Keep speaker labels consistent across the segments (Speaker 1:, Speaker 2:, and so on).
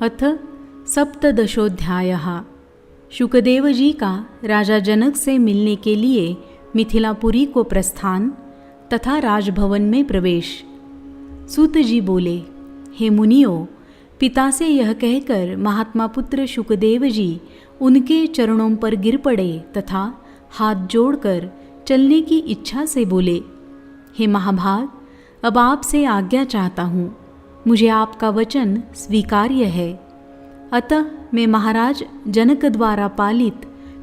Speaker 1: अथ सप्तदशोऽध्यायः। शुकदेव जी का राजा जनक से मिलने के लिए मिथिलापुरी को प्रस्थान तथा राजभवन में प्रवेश। सूत जी बोले, हे मुनियों, पिता से यह कहकर महात्मा पुत्र शुकदेव जी उनके चरणों पर गिर पड़े तथा हाथ जोड़कर चलने की इच्छा से बोले, हे महाभाग, अब आपसे आज्ञा चाहता हूँ। मुझे आपका वचन स्वीकार्य है। अतः मैं महाराज जनक द्वारा पालित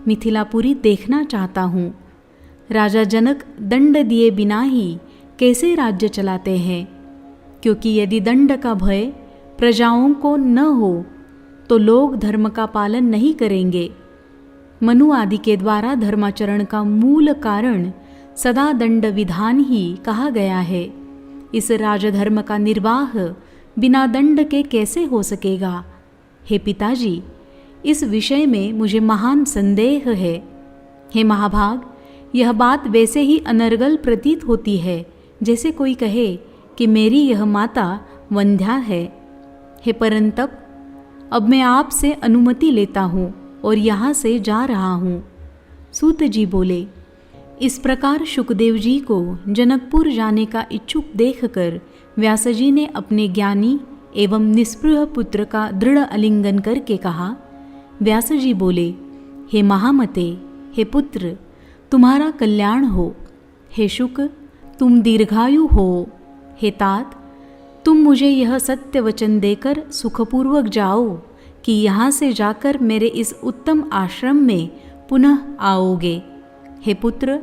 Speaker 1: मिथिलापुरी देखना चाहता हूँ। राजा जनक दंड दिए बिना ही कैसे राज्य चलाते हैं, क्योंकि यदि दंड का भय प्रजाओं को न हो तो लोग धर्म का पालन नहीं करेंगे। मनु आदि के द्वारा धर्माचरण का मूल कारण सदा दंड विधान ही कहा गया है। इस राजधर्म का निर्वाह बिना दंड के कैसे हो सकेगा? हे पिताजी, इस विषय में मुझे महान संदेह है। हे महाभाग, यह बात वैसे ही अनर्गल प्रतीत होती है जैसे कोई कहे कि मेरी यह माता वंध्या है। हे परंतप, अब मैं आपसे अनुमति लेता हूँ और यहाँ से जा रहा हूँ। सूत जी बोले, इस प्रकार शुकदेव जी को जनकपुर जाने का इच्छुक देखकर व्यास जी ने अपने ज्ञानी एवं निस्पृह पुत्र का दृढ़ आलिंगन करके कहा। व्यास जी बोले, हे महामते, हे पुत्र, तुम्हारा कल्याण हो। हे शुक, तुम दीर्घायु हो। हे तात, तुम मुझे यह सत्य वचन देकर सुखपूर्वक जाओ कि यहाँ से जाकर मेरे इस उत्तम आश्रम में पुनः आओगे। हे पुत्र,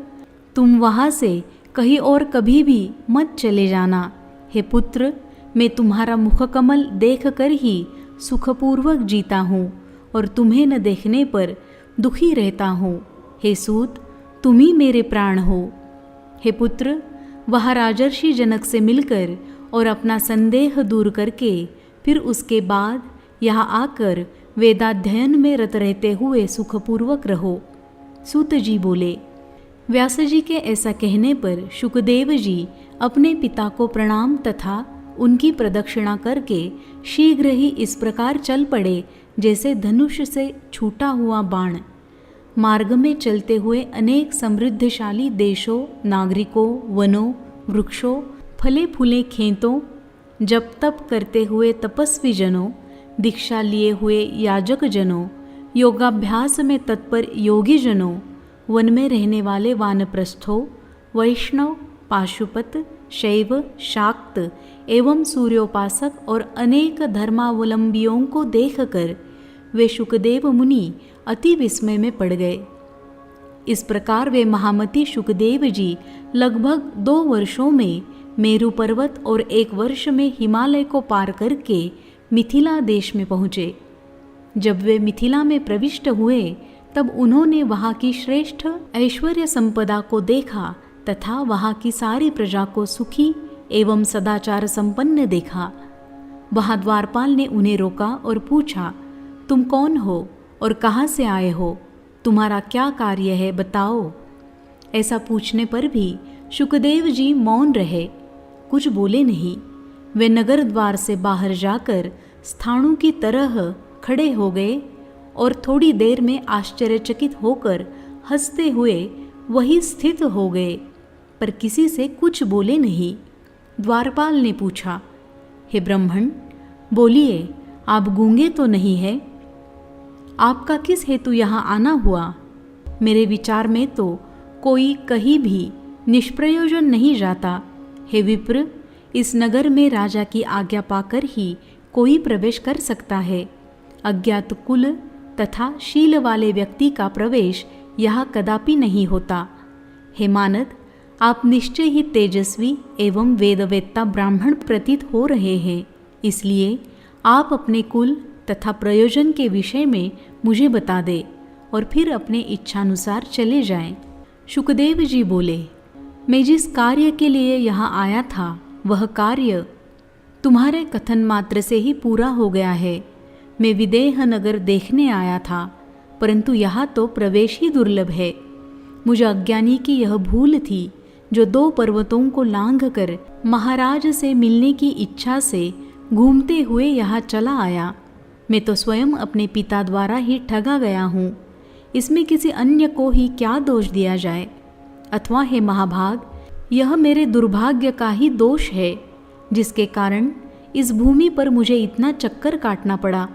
Speaker 1: तुम वहाँ से कहीं और कभी भी मत चले जाना। हे पुत्र, मैं तुम्हारा मुखकमल देखकर ही सुखपूर्वक जीता हूँ और तुम्हें न देखने पर दुखी रहता हूँ। हे सूत, तुम ही मेरे प्राण हो। हे पुत्र, वह राजर्षि जनक से मिलकर और अपना संदेह दूर करके फिर उसके बाद यहाँ आकर वेदाध्ययन में रत रहते हुए सुखपूर्वक रहो। सूत जी बोले। व्यास जी के ऐसा कहने पर शुकदेव जी अपने पिता को प्रणाम तथा उनकी प्रदक्षिणा करके शीघ्र ही इस प्रकार चल पड़े जैसे धनुष से छूटा हुआ बाण। मार्ग में चलते हुए अनेक समृद्धशाली देशों, नागरिकों, वनों, वृक्षों, फले फूले खेतों, जप तप करते हुए तपस्वी जनों, दीक्षा लिए हुए याजक जनों, योगाभ्यास में तत्पर योगी जनों, वन में रहने वाले वानप्रस्थों, वैष्णव, पाशुपत, शैव, शाक्त एवं सूर्योपासक और अनेक धर्मावलंबियों को देखकर वे शुकदेव मुनि अति विस्मय में पड़ गए। इस प्रकार वे महामती शुकदेव जी लगभग 2 वर्षों में मेरु पर्वत और 1 वर्ष में हिमालय को पार करके मिथिला देश में पहुँचे। जब वे मिथिला में प्रविष्ट हुए तब उन्होंने वहाँ की श्रेष्ठ ऐश्वर्य संपदा को देखा तथा वहाँ की सारी प्रजा को सुखी एवं सदाचार संपन्न देखा। वहाँ द्वारपाल ने उन्हें रोका और पूछा, तुम कौन हो और कहाँ से आए हो? तुम्हारा क्या कार्य है, बताओ। ऐसा पूछने पर भी शुकदेव जी मौन रहे, कुछ बोले नहीं। वे नगर द्वार से बाहर जाकर स्थाणु की तरह खड़े हो गए और थोड़ी देर में आश्चर्यचकित होकर हंसते हुए वही स्थित हो गए, पर किसी से कुछ बोले नहीं। द्वारपाल ने पूछा, हे ब्राह्मण, बोलिए, आप गूंगे तो नहीं है? आपका किस हेतु यहाँ आना हुआ? मेरे विचार में तो कोई कहीं भी निष्प्रयोजन नहीं जाता। हे विप्र, इस नगर में राजा की आज्ञा पाकर ही कोई प्रवेश कर सकता है। अज्ञात कुल तथा शील वाले व्यक्ति का प्रवेश यहाँ कदापि नहीं होता। हे मानद, आप निश्चय ही तेजस्वी एवं वेदवेत्ता ब्राह्मण प्रतीत हो रहे हैं, इसलिए आप अपने कुल तथा प्रयोजन के विषय में मुझे बता दें और फिर अपने इच्छानुसार चले जाएं। शुकदेव जी बोले, मैं जिस कार्य के लिए यहाँ आया था वह कार्य तुम्हारे कथन मात्र से ही पूरा हो गया है। मैं विदेह नगर देखने आया था, परंतु यहाँ तो प्रवेश ही दुर्लभ है। मुझे अज्ञानी की यह भूल थी जो 2 पर्वतों को लांघकर महाराज से मिलने की इच्छा से घूमते हुए यहाँ चला आया। मैं तो स्वयं अपने पिता द्वारा ही ठगा गया हूँ, इसमें किसी अन्य को ही क्या दोष दिया जाए। अथवा हे महाभाग, यह मेरे दुर्भाग्य का ही दोष है, जिसके कारण इस भूमि पर मुझे इतना चक्कर काटना पड़ा।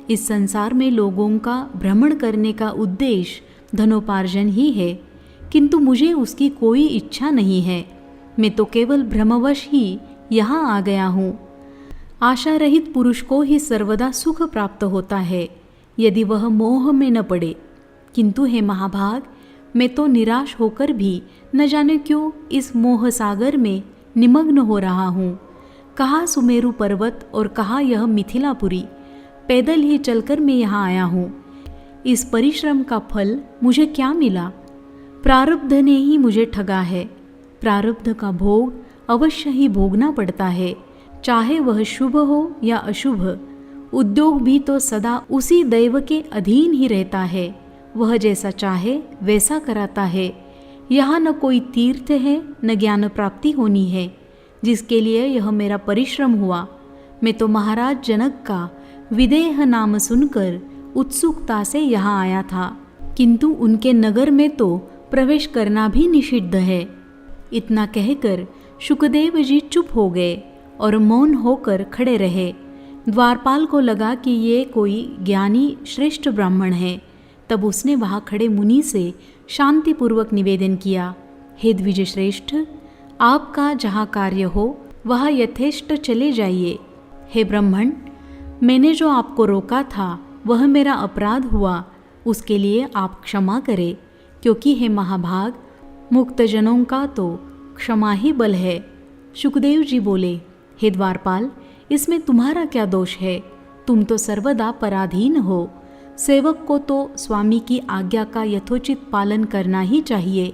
Speaker 1: इस संसार में लोगों का भ्रमण करने का उद्देश्य धनोपार्जन ही है, किंतु मुझे उसकी कोई इच्छा नहीं है। मैं तो केवल भ्रमवश ही यहाँ आ गया हूँ। आशा रहित पुरुष को ही सर्वदा सुख प्राप्त होता है, यदि वह मोह में न पड़े। किंतु हे महाभाग, मैं तो निराश होकर भी न जाने क्यों इस मोह सागर में निमग्न हो रहा हूँ। कहाँ सुमेरु पर्वत और कहाँ यह मिथिलापुरी, पैदल ही चलकर मैं यहाँ आया हूँ। इस परिश्रम का फल मुझे क्या मिला? प्रारब्ध ने ही मुझे ठगा है। प्रारब्ध का भोग अवश्य ही भोगना पड़ता है, चाहे वह शुभ हो या अशुभ। उद्योग भी तो सदा उसी दैव के अधीन ही रहता है, वह जैसा चाहे वैसा कराता है। यहाँ न कोई तीर्थ है, न ज्ञान प्राप्ति होनी है, जिसके लिए यह मेरा परिश्रम हुआ। मैं तो महाराज जनक का विदेह नाम सुनकर उत्सुकता से यहाँ आया था, किंतु उनके नगर में तो प्रवेश करना भी निषिद्ध है। इतना कहकर शुकदेव जी चुप हो गए और मौन होकर खड़े रहे। द्वारपाल को लगा कि ये कोई ज्ञानी श्रेष्ठ ब्राह्मण है। तब उसने वहाँ खड़े मुनि से शांतिपूर्वक निवेदन किया, हे द्विज श्रेष्ठ, आपका जहाँ कार्य हो वहाँ यथेष्ट चले जाइए। हे ब्राह्मण, मैंने जो आपको रोका था वह मेरा अपराध हुआ, उसके लिए आप क्षमा करें, क्योंकि हे महाभाग, मुक्तजनों का तो क्षमा ही बल है। शुकदेव जी बोले, हे द्वारपाल, इसमें तुम्हारा क्या दोष है? तुम तो सर्वदा पराधीन हो। सेवक को तो स्वामी की आज्ञा का यथोचित पालन करना ही चाहिए।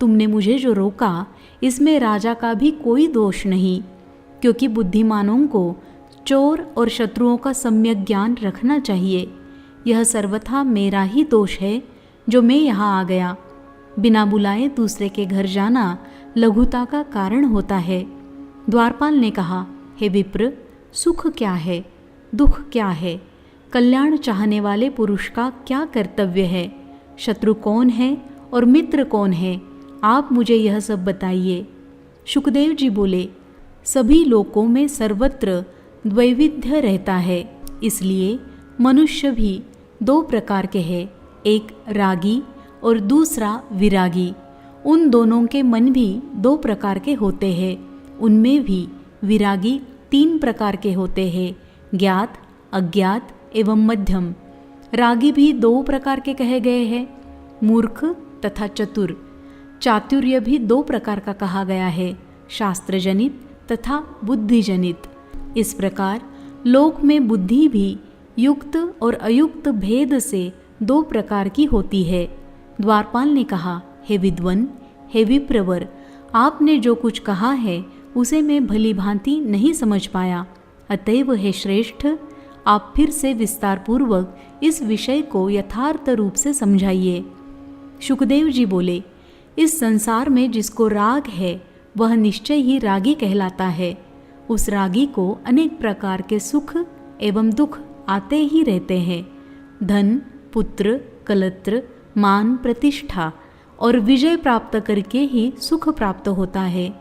Speaker 1: तुमने मुझे जो रोका, इसमें राजा का भी कोई दोष नहीं, क्योंकि बुद्धिमानों को चोर और शत्रुओं का सम्यक ज्ञान रखना चाहिए। यह सर्वथा मेरा ही दोष है जो मैं यहाँ आ गया। बिना बुलाए दूसरे के घर जाना लघुता का कारण होता है। द्वारपाल ने कहा, हे विप्र, सुख क्या है, दुख क्या है, कल्याण चाहने वाले पुरुष का क्या कर्तव्य है, शत्रु कौन है और मित्र कौन है, आप मुझे यह सब बताइए। शुकदेव जी बोले, सभी लोकों में सर्वत्र द्वैविध्य रहता है, इसलिए मनुष्य भी दो प्रकार के हैं, एक रागी और दूसरा विरागी। उन दोनों के मन भी दो प्रकार के होते हैं। उनमें भी विरागी 3 प्रकार के होते हैं, ज्ञात, अज्ञात एवं मध्यम। रागी भी 2 प्रकार के कहे गए हैं, मूर्ख तथा चतुर। चातुर्य भी 2 प्रकार का कहा गया है, शास्त्रजनित तथा बुद्धिजनित। इस प्रकार लोक में बुद्धि भी युक्त और अयुक्त भेद से 2 प्रकार की होती है। द्वारपाल ने कहा, हे विद्वन, हे विप्रवर, आपने जो कुछ कहा है उसे मैं भली भांति नहीं समझ पाया, अतएव हे श्रेष्ठ, आप फिर से विस्तार पूर्वक इस विषय को यथार्थ रूप से समझाइए। शुकदेव जी बोले, इस संसार में जिसको राग है वह निश्चय ही रागी कहलाता है। उस रागी को अनेक प्रकार के सुख एवं दुख आते ही रहते हैं। धन, पुत्र, कलत्र, मान, प्रतिष्ठा और विजय प्राप्त करके ही सुख प्राप्त होता है।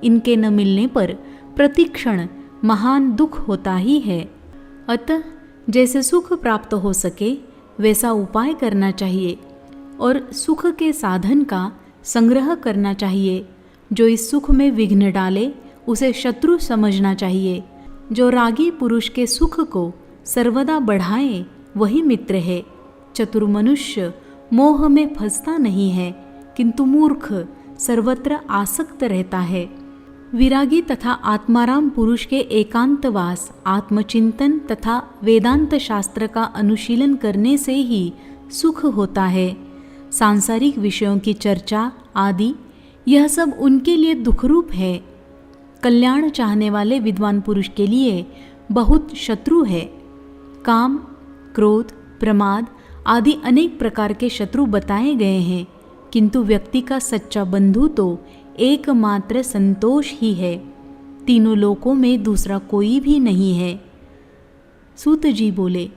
Speaker 1: इनके न मिलने पर प्रतिक्षण महान दुख होता ही है। अतः जैसे सुख प्राप्त हो सके वैसा उपाय करना चाहिए और सुख के साधन का संग्रह करना चाहिए। जो इस सुख में विघ्न डाले उसे शत्रु समझना चाहिए। जो रागी पुरुष के सुख को सर्वदा बढ़ाए वही मित्र है। चतुर मनुष्य मोह में फंसता नहीं है, किंतु मूर्ख सर्वत्र आसक्त रहता है। विरागी तथा आत्माराम पुरुष के एकांतवास, आत्मचिंतन तथा वेदांत शास्त्र का अनुशीलन करने से ही सुख होता है। सांसारिक विषयों की चर्चा आदि यह सब उनके लिए दुखरूप है। कल्याण चाहने वाले विद्वान पुरुष के लिए बहुत शत्रु है। काम, क्रोध, प्रमाद आदि अनेक प्रकार के शत्रु बताए गए हैं, किंतु व्यक्ति का सच्चा बंधु तो एकमात्र संतोष ही है। तीनों लोकों में दूसरा कोई भी नहीं है। सूत जी बोले।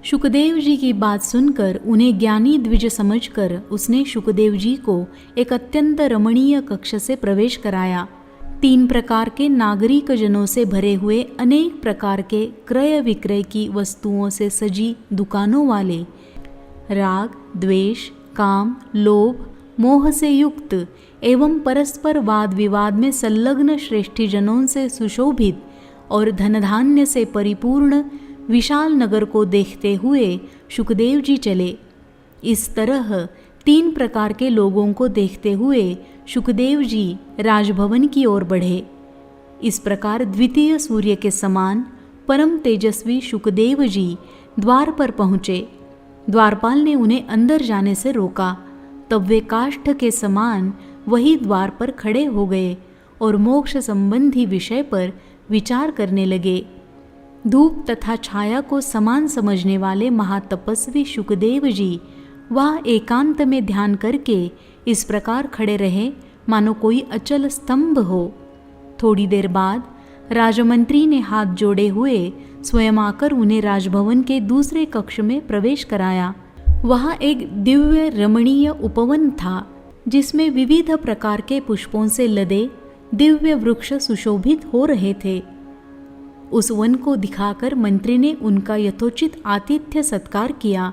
Speaker 1: शुकदेव जी की बात सुनकर उन्हें ज्ञानी द्विज समझकर उसने शुकदेव जी को एक अत्यंत रमणीय कक्ष से प्रवेश कराया। 3 प्रकार के नागरिक जनों से भरे हुए अनेक प्रकार के क्रय विक्रय की वस्तुओं से सजी दुकानों वाले, राग, द्वेष, काम, लोभ, मोह से युक्त एवं परस्पर वाद विवाद में संलग्न श्रेष्ठी जनों से सुशोभित और धनधान्य से परिपूर्ण विशाल नगर को देखते हुए शुकदेव जी चले। इस तरह 3 प्रकार के लोगों को देखते हुए शुकदेव जी राजभवन की ओर बढ़े। इस प्रकार द्वितीय सूर्य के समान परम तेजस्वी शुकदेव जी द्वार पर पहुँचे। द्वारपाल ने उन्हें अंदर जाने से रोका। तब वे काष्ठ के समान वही द्वार पर खड़े हो गए और मोक्ष संबंधी विषय पर विचार करने लगे। धूप तथा छाया को समान समझने वाले महातपस्वी शुकदेव जी वह एकांत में ध्यान करके इस प्रकार खड़े रहे मानो कोई अचल स्तंभ हो। थोड़ी देर बाद राजमंत्री ने हाथ जोड़े हुए स्वयं आकर उन्हें राजभवन के दूसरे कक्ष में प्रवेश कराया। वहाँ एक दिव्य रमणीय उपवन था जिसमें विविध प्रकार के पुष्पों से लदे दिव्य वृक्ष सुशोभित हो रहे थे। उस वन को दिखाकर मंत्री ने उनका यथोचित आतिथ्य सत्कार किया।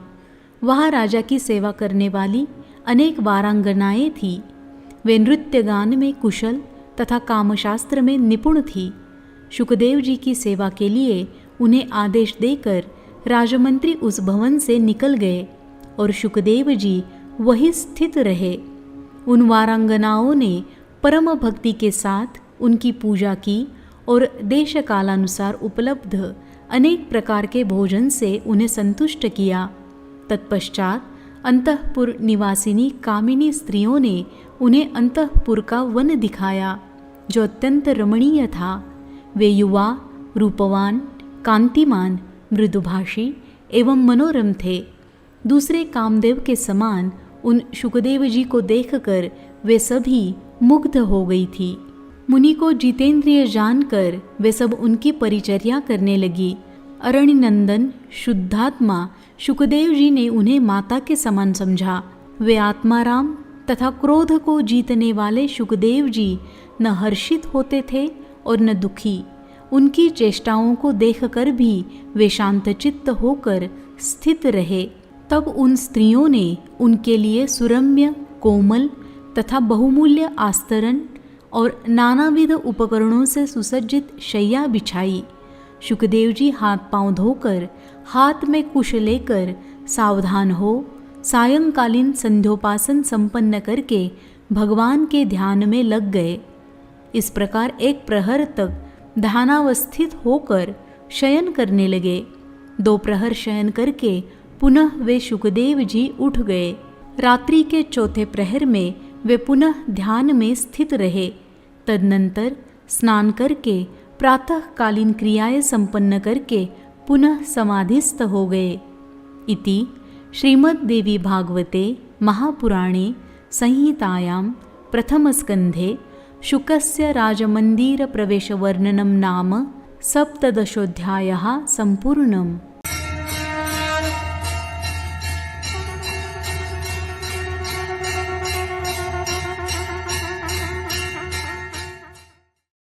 Speaker 1: वहाँ राजा की सेवा करने वाली अनेक वारांगनाएं थीं। वे नृत्य गान में कुशल तथा कामशास्त्र में निपुण थी। शुकदेव जी की सेवा के लिए उन्हें आदेश देकर राजमंत्री उस भवन से निकल गए और शुकदेव जी वहीं स्थित रहे। उन वारांगनाओं ने परम भक्ति के साथ उनकी पूजा की और देश कालानुसार उपलब्ध अनेक प्रकार के भोजन से उन्हें संतुष्ट किया। तत्पश्चात अंतःपुर निवासिनी कामिनी स्त्रियों ने उन्हें अंतःपुर का वन दिखाया जो अत्यंत रमणीय था। वे युवा, रूपवान, कांतिमान, मृदुभाषी एवं मनोरम थे। दूसरे कामदेव के समान उन शुकदेव जी को देखकर वे सभी मुग्ध हो गई थी। मुनि को जितेंद्रिय जानकर वे सब उनकी परिचर्या करने लगी। अरण्य नंदन शुद्धात्मा शुकदेव जी ने उन्हें माता के समान समझा। वे आत्माराम तथा क्रोध को जीतने वाले शुकदेव जी न हर्षित होते थे और न दुखी। उनकी चेष्टाओं को देखकर भी वे शांतचित्त होकर स्थित रहे। तब उन स्त्रियों ने उनके लिए सुरम्य, कोमल तथा बहुमूल्य आस्तरण और नानाविध उपकरणों से सुसज्जित शैया बिछाई। शुकदेव जी हाथ पांव धोकर हाथ में कुश लेकर सावधान हो सायंकालीन संध्योपासन संपन्न करके भगवान के ध्यान में लग गए। इस प्रकार 1 प्रहर तक ध्यानावस्थित होकर शयन करने लगे। 2 प्रहर शयन करके पुनः वे शुकदेव जी उठ गए। रात्रि के 4थे प्रहर में वे पुनः ध्यान में स्थित रहे। तदनंतर स्नान करके प्रातःकालीन क्रियाएं संपन्न करके पुनः समाधिस्थ हो गए। इति श्रीमद्देवी भागवते महापुराणे संहितायां प्रथमस्कन्धे शुकस्य राजमन्दिरप्रवेशवर्णनं नाम 17 संपूर्णम्।